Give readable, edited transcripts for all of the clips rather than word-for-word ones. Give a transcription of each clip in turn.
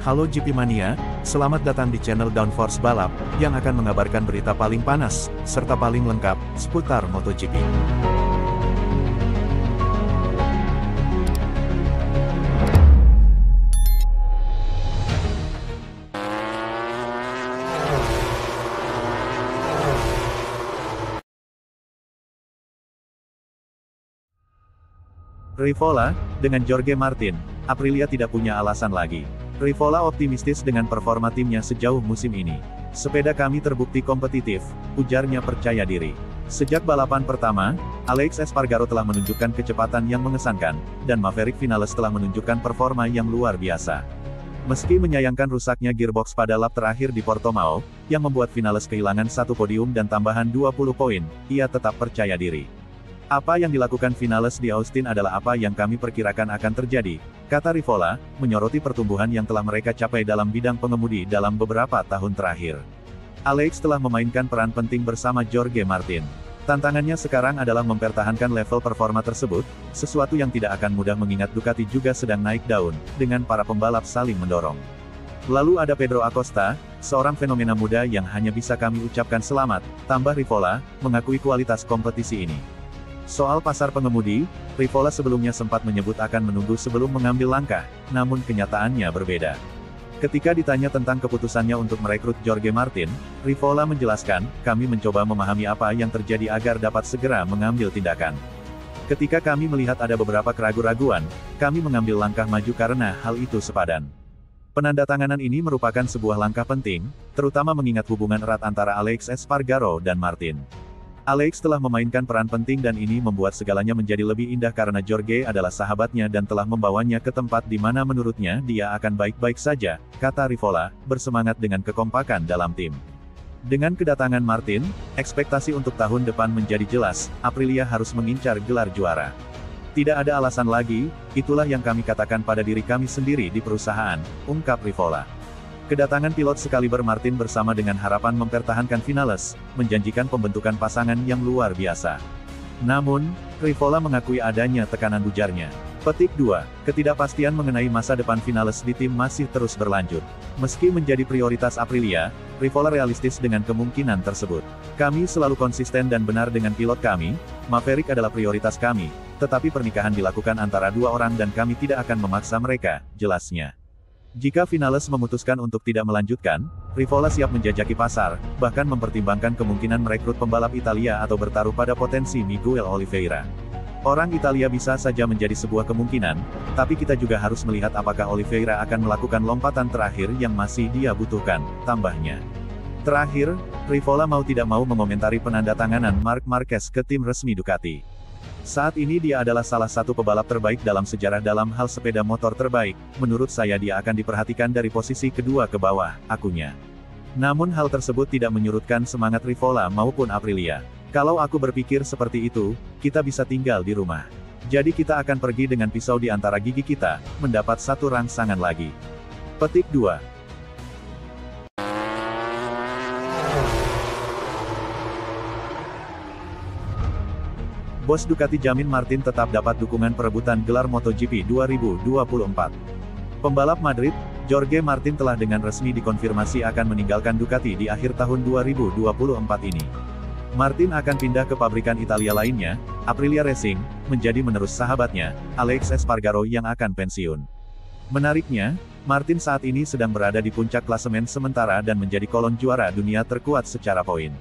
Halo GP Mania, selamat datang di channel Downforce Balap, yang akan mengabarkan berita paling panas, serta paling lengkap, seputar MotoGP. Rivola, dengan Jorge Martin, Aprilia tidak punya alasan lagi. Rivola optimistis dengan performa timnya sejauh musim ini. Sepeda kami terbukti kompetitif, ujarnya percaya diri. Sejak balapan pertama, Alex Espargaro telah menunjukkan kecepatan yang mengesankan, dan Maverick Vinales telah menunjukkan performa yang luar biasa. Meski menyayangkan rusaknya gearbox pada lap terakhir di Portimao, yang membuat Vinales kehilangan satu podium dan tambahan 20 poin, ia tetap percaya diri. Apa yang dilakukan Vinales di Austin adalah apa yang kami perkirakan akan terjadi, kata Rivola, menyoroti pertumbuhan yang telah mereka capai dalam bidang pengemudi dalam beberapa tahun terakhir. Alex telah memainkan peran penting bersama Jorge Martin. Tantangannya sekarang adalah mempertahankan level performa tersebut, sesuatu yang tidak akan mudah mengingat Ducati juga sedang naik daun, dengan para pembalap saling mendorong. Lalu ada Pedro Acosta, seorang fenomena muda yang hanya bisa kami ucapkan selamat, tambah Rivola, mengakui kualitas kompetisi ini. Soal pasar pengemudi, Rivola sebelumnya sempat menyebut akan menunggu sebelum mengambil langkah, namun kenyataannya berbeda. Ketika ditanya tentang keputusannya untuk merekrut Jorge Martin, Rivola menjelaskan, kami mencoba memahami apa yang terjadi agar dapat segera mengambil tindakan. Ketika kami melihat ada beberapa keraguan-raguan, kami mengambil langkah maju karena hal itu sepadan. Penandatanganan ini merupakan sebuah langkah penting, terutama mengingat hubungan erat antara Alex Espargaro dan Martin. Alex telah memainkan peran penting dan ini membuat segalanya menjadi lebih indah karena Jorge adalah sahabatnya dan telah membawanya ke tempat di mana menurutnya dia akan baik-baik saja, kata Rivola, bersemangat dengan kekompakan dalam tim. Dengan kedatangan Martin, ekspektasi untuk tahun depan menjadi jelas, Aprilia harus mengincar gelar juara. Tidak ada alasan lagi, itulah yang kami katakan pada diri kami sendiri di perusahaan, ungkap Rivola. Kedatangan pilot sekaliber Martin bersama dengan harapan mempertahankan Vinales, menjanjikan pembentukan pasangan yang luar biasa. Namun, Rivola mengakui adanya tekanan ujarnya. Petik 2. Ketidakpastian mengenai masa depan Vinales di tim masih terus berlanjut. Meski menjadi prioritas Aprilia, Rivola realistis dengan kemungkinan tersebut. Kami selalu konsisten dan benar dengan pilot kami, Maverick adalah prioritas kami, tetapi pernikahan dilakukan antara dua orang dan kami tidak akan memaksa mereka, jelasnya. Jika Vinales memutuskan untuk tidak melanjutkan, Rivola siap menjajaki pasar, bahkan mempertimbangkan kemungkinan merekrut pembalap Italia atau bertaruh pada potensi Miguel Oliveira. Orang Italia bisa saja menjadi sebuah kemungkinan, tapi kita juga harus melihat apakah Oliveira akan melakukan lompatan terakhir yang masih dia butuhkan, tambahnya. Terakhir, Rivola mau tidak mau mengomentari penandatanganan Marc Marquez ke tim resmi Ducati. Saat ini dia adalah salah satu pebalap terbaik dalam sejarah dalam hal sepeda motor terbaik, menurut saya dia akan diperhatikan dari posisi kedua ke bawah, akunya. Namun hal tersebut tidak menyurutkan semangat Rivola maupun Aprilia. Kalau aku berpikir seperti itu, kita bisa tinggal di rumah. Jadi kita akan pergi dengan pisau di antara gigi kita, mendapat satu rangsangan lagi. Petik 2. Bos Ducati jamin Martin tetap dapat dukungan perebutan gelar MotoGP 2024. Pembalap Madrid, Jorge Martin telah dengan resmi dikonfirmasi akan meninggalkan Ducati di akhir tahun 2024 ini. Martin akan pindah ke pabrikan Italia lainnya, Aprilia Racing, menjadi menerus sahabatnya, Alex Espargaro yang akan pensiun. Menariknya, Martin saat ini sedang berada di puncak klasemen sementara dan menjadi kolon juara dunia terkuat secara poin.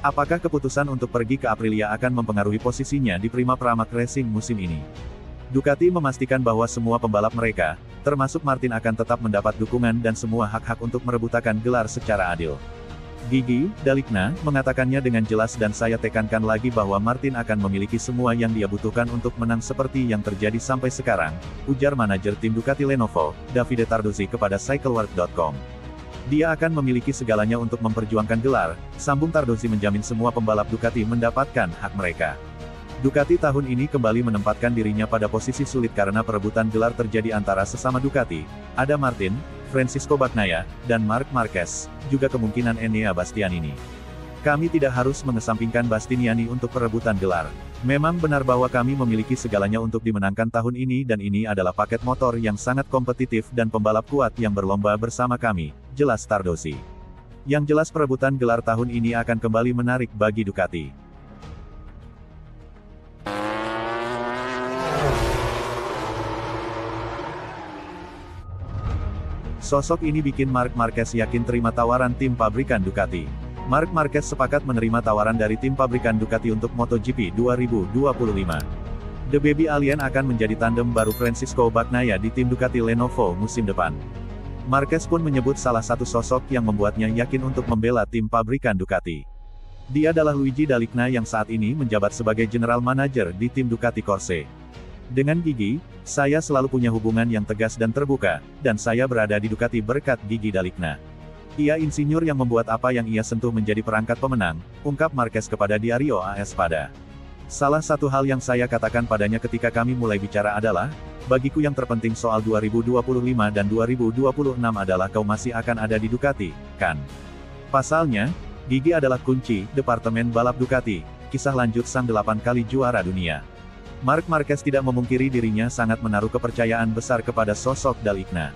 Apakah keputusan untuk pergi ke Aprilia akan mempengaruhi posisinya di Prima Pramac Racing musim ini? Ducati memastikan bahwa semua pembalap mereka, termasuk Martin akan tetap mendapat dukungan dan semua hak-hak untuk merebutakan gelar secara adil. Gigi D'Aligna mengatakannya dengan jelas dan saya tekankan lagi bahwa Martin akan memiliki semua yang dia butuhkan untuk menang seperti yang terjadi sampai sekarang, ujar manajer tim Ducati Lenovo, Davide Tarduzzi kepada Cycleworld.com. Dia akan memiliki segalanya untuk memperjuangkan gelar, sambung Tarduzzi menjamin semua pembalap Ducati mendapatkan hak mereka. Ducati tahun ini kembali menempatkan dirinya pada posisi sulit karena perebutan gelar terjadi antara sesama Ducati, ada Martin, Francisco Bagnaia, dan Marc Marquez, juga kemungkinan Enea Bastianini. Kami tidak harus mengesampingkan Bastianini untuk perebutan gelar. Memang benar bahwa kami memiliki segalanya untuk dimenangkan tahun ini dan ini adalah paket motor yang sangat kompetitif dan pembalap kuat yang berlomba bersama kami, jelas Tardozzi. Yang jelas perebutan gelar tahun ini akan kembali menarik bagi Ducati. Sosok ini bikin Marc Marquez yakin terima tawaran tim pabrikan Ducati. Marc Marquez sepakat menerima tawaran dari tim pabrikan Ducati untuk MotoGP 2025. The Baby Alien akan menjadi tandem baru Francisco Bagnaia di tim Ducati Lenovo musim depan. Marquez pun menyebut salah satu sosok yang membuatnya yakin untuk membela tim pabrikan Ducati. Dia adalah Luigi Dalicna yang saat ini menjabat sebagai General Manager di tim Ducati Corse. Dengan Gigi, saya selalu punya hubungan yang tegas dan terbuka, dan saya berada di Ducati berkat Gigi Dalicna. Ia insinyur yang membuat apa yang ia sentuh menjadi perangkat pemenang, ungkap Marquez kepada Diario AS pada. Salah satu hal yang saya katakan padanya ketika kami mulai bicara adalah, bagiku yang terpenting soal 2025 dan 2026 adalah kau masih akan ada di Ducati, kan? Pasalnya, Gigi adalah kunci, departemen balap Ducati, kisah lanjut sang 8 kali juara dunia. Marc Marquez tidak memungkiri dirinya sangat menaruh kepercayaan besar kepada sosok Dalicna.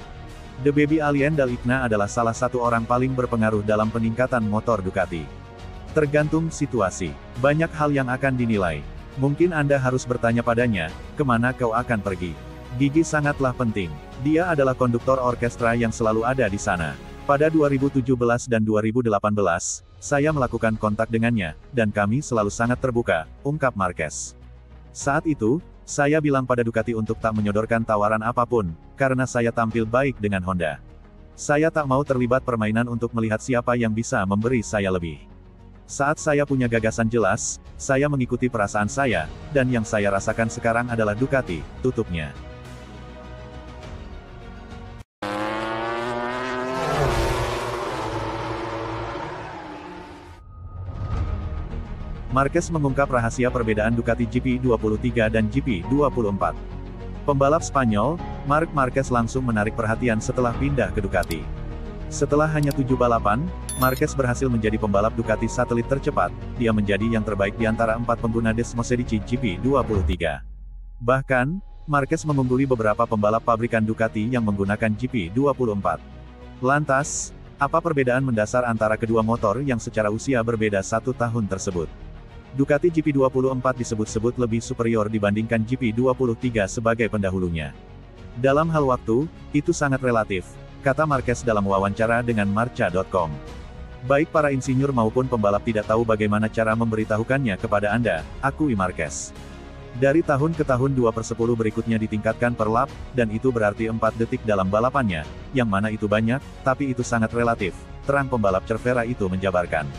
The Baby Alien Dalicna adalah salah satu orang paling berpengaruh dalam peningkatan motor Ducati. Tergantung situasi. Banyak hal yang akan dinilai. Mungkin Anda harus bertanya padanya, kemana kau akan pergi? Gigi sangatlah penting. Dia adalah konduktor orkestra yang selalu ada di sana. Pada 2017 dan 2018, saya melakukan kontak dengannya, dan kami selalu sangat terbuka, ungkap Marquez. Saat itu, saya bilang pada Ducati untuk tak menyodorkan tawaran apapun, karena saya tampil baik dengan Honda. Saya tak mau terlibat permainan untuk melihat siapa yang bisa memberi saya lebih. Saat saya punya gagasan jelas, saya mengikuti perasaan saya, dan yang saya rasakan sekarang adalah Ducati, tutupnya. Marquez mengungkap rahasia perbedaan Ducati GP23 dan GP24. Pembalap Spanyol, Marc Marquez langsung menarik perhatian setelah pindah ke Ducati. Setelah hanya 7 balapan, Marquez berhasil menjadi pembalap Ducati satelit tercepat, dia menjadi yang terbaik di antara 4 pengguna Desmosedici GP23. Bahkan, Marquez mengungguli beberapa pembalap pabrikan Ducati yang menggunakan GP24. Lantas, apa perbedaan mendasar antara kedua motor yang secara usia berbeda 1 tahun tersebut? Ducati GP24 disebut-sebut lebih superior dibandingkan GP23 sebagai pendahulunya. Dalam hal waktu, itu sangat relatif, kata Marquez dalam wawancara dengan Marca.com. Baik para insinyur maupun pembalap tidak tahu bagaimana cara memberitahukannya kepada Anda, akui Marquez. Dari tahun ke tahun 2/10 berikutnya ditingkatkan per lap, dan itu berarti 4 detik dalam balapannya, yang mana itu banyak, tapi itu sangat relatif, terang pembalap Cervera itu menjabarkan.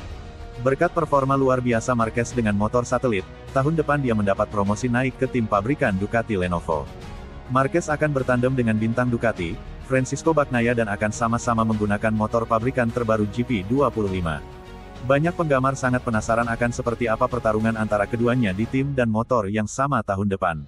Berkat performa luar biasa Marquez dengan motor satelit, tahun depan dia mendapat promosi naik ke tim pabrikan Ducati Lenovo. Marquez akan bertandem dengan bintang Ducati, Francisco Bagnaia dan akan sama-sama menggunakan motor pabrikan terbaru GP25. Banyak penggemar sangat penasaran akan seperti apa pertarungan antara keduanya di tim dan motor yang sama tahun depan.